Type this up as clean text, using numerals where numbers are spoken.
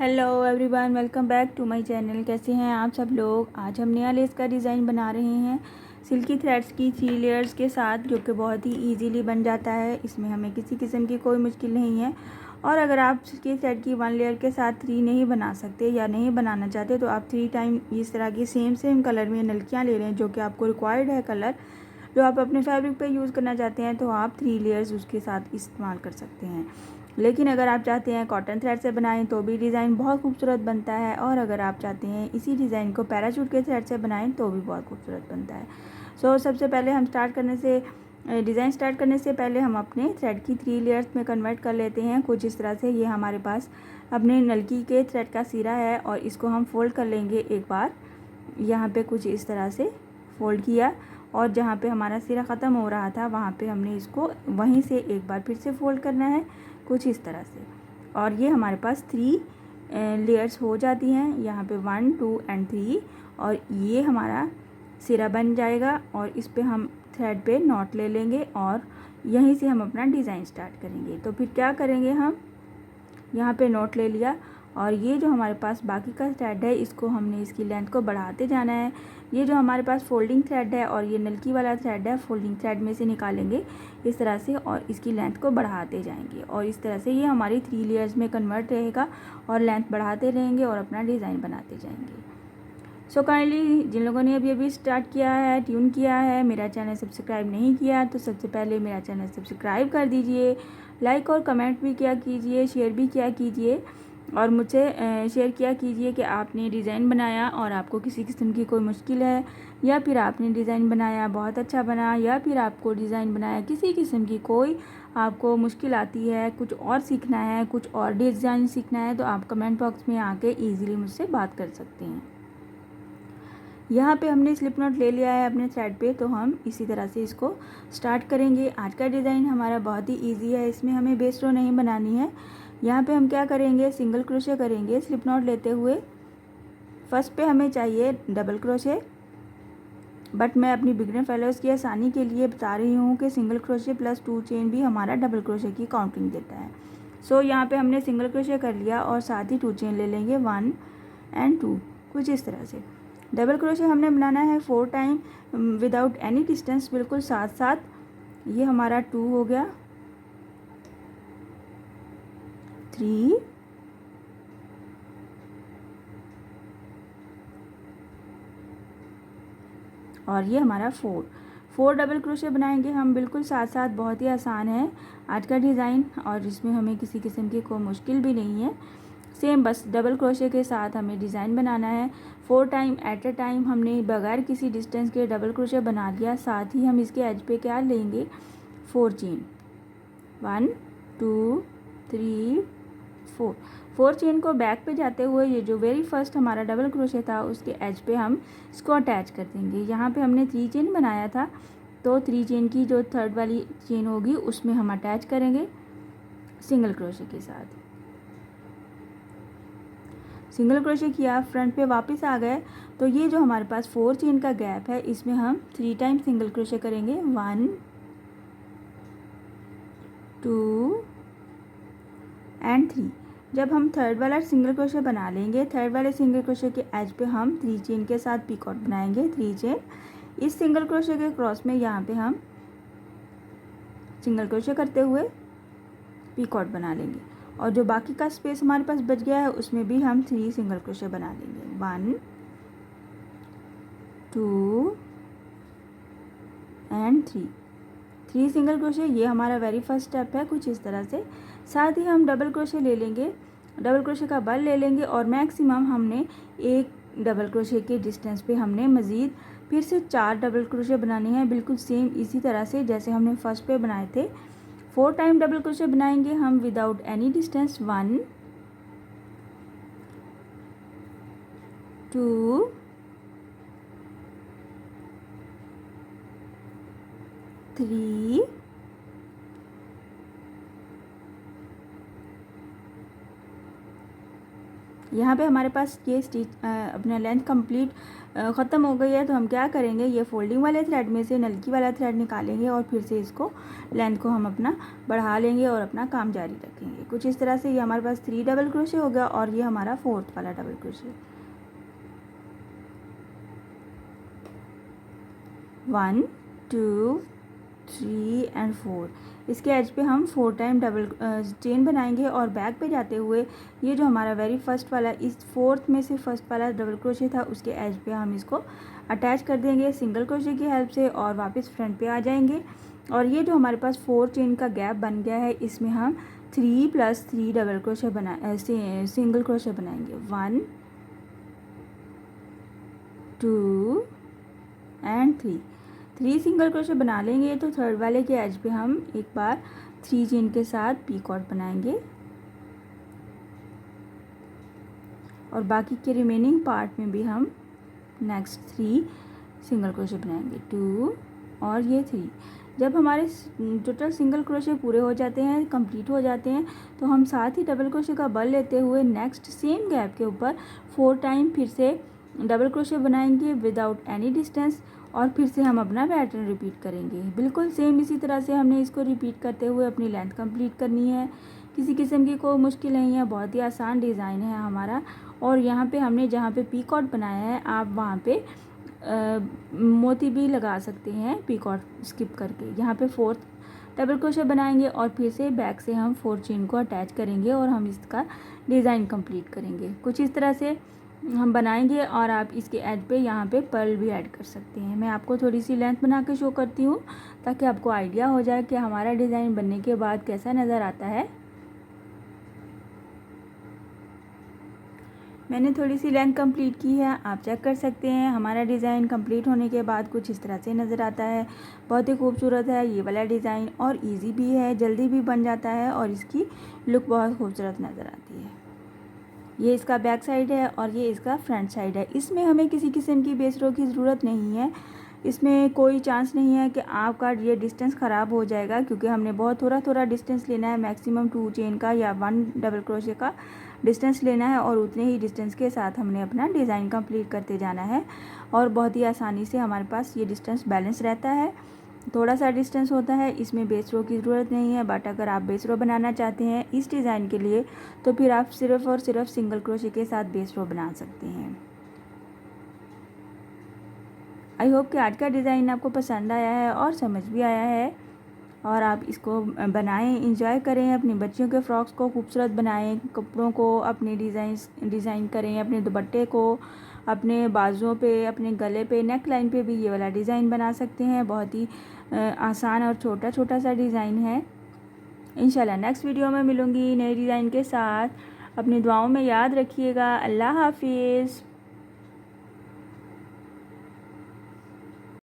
Hello everyone, welcome back to my channel. कैसे हैं आप सब लोग। आज हम नया लेस का डिज़ाइन बना रहे हैं सिल्की थ्रेड्स की 3 लेयर्स के साथ, जो कि बहुत ही इजीली बन जाता है। इसमें हमें किसी किस्म की कोई मुश्किल नहीं है। और अगर आप सिल्की थ्रेड की 1 लेयर के साथ 3 नहीं बना सकते या नहीं बनाना चाहते, तो आप 3 टाइम इस तरह की सेम कलर में नलकियाँ ले लें, जो कि आपको रिक्वायर्ड है कलर जो आप अपने फैब्रिक पे यूज़ करना चाहते हैं, तो आप 3 लेयर्स उसके साथ इस्तेमाल कर सकते हैं। लेकिन अगर आप चाहते हैं कॉटन थ्रेड से बनाएं तो भी डिज़ाइन बहुत खूबसूरत बनता है, और अगर आप चाहते हैं इसी डिज़ाइन को पैराशूट के थ्रेड से बनाएं तो भी बहुत खूबसूरत बनता है। सबसे पहले हम डिज़ाइन स्टार्ट करने से पहले हम अपने थ्रेड की 3 लेयर्स में कन्वर्ट कर लेते हैं। कुछ इस तरह से ये हमारे पास अपने नलकी के थ्रेड का सिरा है, और इसको हम फोल्ड कर लेंगे एक बार। यहाँ पे कुछ इस तरह से फोल्ड किया, और जहाँ पे हमारा सिरा ख़त्म हो रहा था वहाँ पे हमने इसको वहीं से एक बार फिर से फोल्ड करना है, कुछ इस तरह से। और ये हमारे पास 3 लेयर्स हो जाती हैं, यहाँ पे 1 2 एंड 3। और ये हमारा सिरा बन जाएगा, और इस पे हम थ्रेड पे नॉट ले लेंगे, और यहीं से हम अपना डिज़ाइन स्टार्ट करेंगे। तो फिर क्या करेंगे, हम यहाँ पे नॉट ले लिया, और ये जो हमारे पास बाकी का थ्रेड है, इसको हमने इसकी लेंथ को बढ़ाते जाना है। ये जो हमारे पास फोल्डिंग थ्रेड है और ये नलकी वाला थ्रेड है, फोल्डिंग थ्रेड में से निकालेंगे इस तरह से, और इसकी लेंथ को बढ़ाते जाएंगे, और इस तरह से ये हमारी 3 लेयर्स में कन्वर्ट रहेगा, और लेंथ बढ़ाते रहेंगे और अपना डिज़ाइन बनाते जाएंगे। काइंडली जिन लोगों ने अभी स्टार्ट किया है, ट्यून किया है, मेरा चैनल सब्सक्राइब नहीं किया, तो सबसे पहले मेरा चैनल सब्सक्राइब कर दीजिए। लाइक और कमेंट भी किया कीजिए, शेयर भी किया कीजिए, और मुझसे शेयर किया कीजिए कि आपने डिज़ाइन बनाया और आपको किसी किस्म की कोई मुश्किल है, या फिर आपने डिज़ाइन बनाया बहुत अच्छा बना, या फिर आपको डिज़ाइन बनाया किसी किस्म की कोई आपको मुश्किल आती है, कुछ और सीखना है, कुछ और डिज़ाइन सीखना है, तो आप कमेंट बॉक्स में आके ईज़िली मुझसे बात कर सकते हैं। यहाँ पे हमने स्लिप नॉट ले लिया है अपने थ्रेड पे, तो हम इसी तरह से इसको स्टार्ट करेंगे। आज का डिज़ाइन हमारा बहुत ही इजी है, इसमें हमें बेस रो नहीं बनानी है। यहाँ पे हम क्या करेंगे, सिंगल क्रोशे करेंगे स्लिप नॉट लेते हुए। फर्स्ट पे हमें चाहिए डबल क्रोशे, बट मैं अपनी बिगिनर फेलोज़ की आसानी के लिए बता रही हूँ कि सिंगल क्रोशे प्लस 2 चेन भी हमारा डबल क्रोशे की काउंटिंग देता है। यहाँ पे हमने सिंगल क्रोशे कर लिया, और साथ ही 2 चेन ले लेंगे, 1 एंड 2, कुछ इस तरह से। डबल क्रोशे हमने बनाना है 4 टाइम विदाउट एनी डिस्टेंस, बिल्कुल साथ साथ। ये हमारा 2 हो गया, 3, और ये हमारा 4 डबल क्रोशे बनाएंगे हम बिल्कुल साथ साथ। बहुत ही आसान है आज का डिज़ाइन, और इसमें हमें किसी किस्म की कोई मुश्किल भी नहीं है। सेम बस डबल क्रोशे के साथ हमें डिज़ाइन बनाना है। 4 टाइम एट अ टाइम हमने बगैर किसी डिस्टेंस के डबल क्रोशे बना लिया। साथ ही हम इसके एज पे क्या लेंगे, 4 चेन, 1 2 3 4। 4 चेन को बैक पे जाते हुए ये जो वेरी फर्स्ट हमारा डबल क्रोशे था, उसके एज पे हम इसको अटैच कर देंगे। यहाँ पे हमने 3 चेन बनाया था, तो 3 चेन की जो थर्ड वाली चेन होगी उसमें हम अटैच करेंगे सिंगल क्रोशे के साथ। सिंगल क्रोशे किया, फ्रंट पे वापस आ गए, तो ये जो हमारे पास 4 चेन का गैप है, इसमें हम 3 टाइम सिंगल क्रोशे करेंगे, 1 2 एंड 3। जब हम थर्ड वाला सिंगल क्रोशे बना लेंगे, थर्ड वाले सिंगल क्रोशे के एज पे हम 3 चेन के साथ पीकॉट बनाएंगे, 3 चेन। इस सिंगल क्रोशे के क्रॉस में यहाँ पे हम सिंगल क्रोशे करते हुए पीकॉट बना लेंगे, और जो बाकी का स्पेस हमारे पास बच गया है उसमें भी हम 3 सिंगल क्रोशे बना लेंगे, 1 2 एंड 3 सिंगल क्रोशे। ये हमारा वेरी फर्स्ट स्टेप है, कुछ इस तरह से। साथ ही हम डबल क्रोशे ले लेंगे, डबल क्रोशे का बल ले लेंगे, और मैक्सिमम हमने एक डबल क्रोशे के डिस्टेंस पे हमने मज़ीद फिर से 4 डबल क्रोशे बनाने हैं, बिल्कुल सेम इसी तरह से जैसे हमने फर्स्ट पे बनाए थे। 4 टाइम डबल क्रोशे बनाएंगे हम विदाउट एनी डिस्टेंस, 1 2 3 यहाँ पे हमारे पास ये स्टिच अपना लेंथ कंप्लीट ख़त्म हो गई है। तो हम क्या करेंगे, ये फोल्डिंग वाले थ्रेड में से नलकी वाला थ्रेड निकालेंगे और फिर से इसको लेंथ को हम अपना बढ़ा लेंगे और अपना काम जारी रखेंगे। कुछ इस तरह से ये हमारे पास 3 डबल क्रोशे हो गया और ये हमारा 4th वाला डबल क्रोशे। 1 2 3 एंड 4। इसके एज पे हम 4 टाइम डबल चेन बनाएंगे और बैक पे जाते हुए ये जो हमारा वेरी फर्स्ट वाला इस 4th में से फर्स्ट वाला डबल क्रोशे था उसके एज पे हम इसको अटैच कर देंगे सिंगल क्रोशे की हेल्प से और वापस फ्रंट पे आ जाएंगे। और ये जो हमारे पास 4 चेन का गैप बन गया है इसमें हम 3 + 3 डबल क्रोशे सिंगल क्रोशे बनाएंगे। 1 2 एंड 3 सिंगल क्रोशे बना लेंगे। तो थर्ड वाले के एज पे हम एक बार 3 चेन के साथ पीकॉट बनाएंगे और बाकी के रिमेनिंग पार्ट में भी हम नेक्स्ट 3 सिंगल क्रोशे बनाएंगे। 2 और ये 3। जब हमारे टोटल सिंगल क्रोशे पूरे हो जाते हैं, कंप्लीट हो जाते हैं, तो हम साथ ही डबल क्रोशे का बल लेते हुए नेक्स्ट सेम गैप के ऊपर 4 टाइम फिर से डबल क्रोशे बनाएंगे विदाउट एनी डिस्टेंस और फिर से हम अपना पैटर्न रिपीट करेंगे। बिल्कुल सेम इसी तरह से हमने इसको रिपीट करते हुए अपनी लेंथ कंप्लीट करनी है। किसी किस्म की कोई मुश्किल नहीं है, बहुत ही आसान डिज़ाइन है हमारा। और यहाँ पे हमने जहाँ पे पीकॉट बनाया है आप वहाँ पे मोती भी लगा सकते हैं पीकॉट स्किप करके। यहाँ पे 4th डबल क्रोशे बनाएंगे और फिर से बैक से हम 4 चेन को अटैच करेंगे और हम इसका डिज़ाइन कंप्लीट करेंगे। कुछ इस तरह से हम बनाएंगे और आप इसके एज पे यहाँ पे पर्ल भी ऐड कर सकते हैं। मैं आपको थोड़ी सी लेंथ बना के शो करती हूँ ताकि आपको आइडिया हो जाए कि हमारा डिज़ाइन बनने के बाद कैसा नज़र आता है। मैंने थोड़ी सी लेंथ कंप्लीट की है, आप चेक कर सकते हैं। हमारा डिज़ाइन कंप्लीट होने के बाद कुछ इस तरह से नज़र आता है। बहुत ही खूबसूरत है ये वाला डिज़ाइन और इजी भी है, जल्दी भी बन जाता है और इसकी लुक बहुत खूबसूरत नज़र आती है। ये इसका बैक साइड है और ये इसका फ्रंट साइड है। इसमें हमें किसी किस्म की बेस रो की ज़रूरत नहीं है। इसमें कोई चांस नहीं है कि आपका ये डिस्टेंस ख़राब हो जाएगा क्योंकि हमने बहुत थोड़ा डिस्टेंस लेना है। मैक्सिमम 2 चेन का या 1 डबल क्रोशे का डिस्टेंस लेना है और उतने ही डिस्टेंस के साथ हमने अपना डिज़ाइन कंप्लीट करते जाना है और बहुत ही आसानी से हमारे पास ये डिस्टेंस बैलेंस रहता है। थोड़ा सा डिस्टेंस होता है, इसमें बेस रो की ज़रूरत नहीं है। बट अगर आप बेस रो बनाना चाहते हैं इस डिज़ाइन के लिए तो फिर आप सिर्फ़ और सिर्फ सिंगल क्रोशे के साथ बेस रो बना सकते हैं। आई होप कि आज का डिज़ाइन आपको पसंद आया है और समझ भी आया है और आप इसको बनाएं, इंजॉय करें। अपनी बच्चियों के फ्रॉक्स को खूबसूरत बनाएं, कपड़ों को अपने डिज़ाइन करें, अपने दुपट्टे को, अपने बाजुओं पे, अपने गले पे, नेक लाइन पे भी ये वाला डिज़ाइन बना सकते हैं। बहुत ही आसान और छोटा सा डिज़ाइन है। इंशाल्लाह नेक्स्ट वीडियो में मिलूँगी नए डिज़ाइन के साथ। अपनी दुआओं में याद रखिएगा। अल्लाह हाफिज़।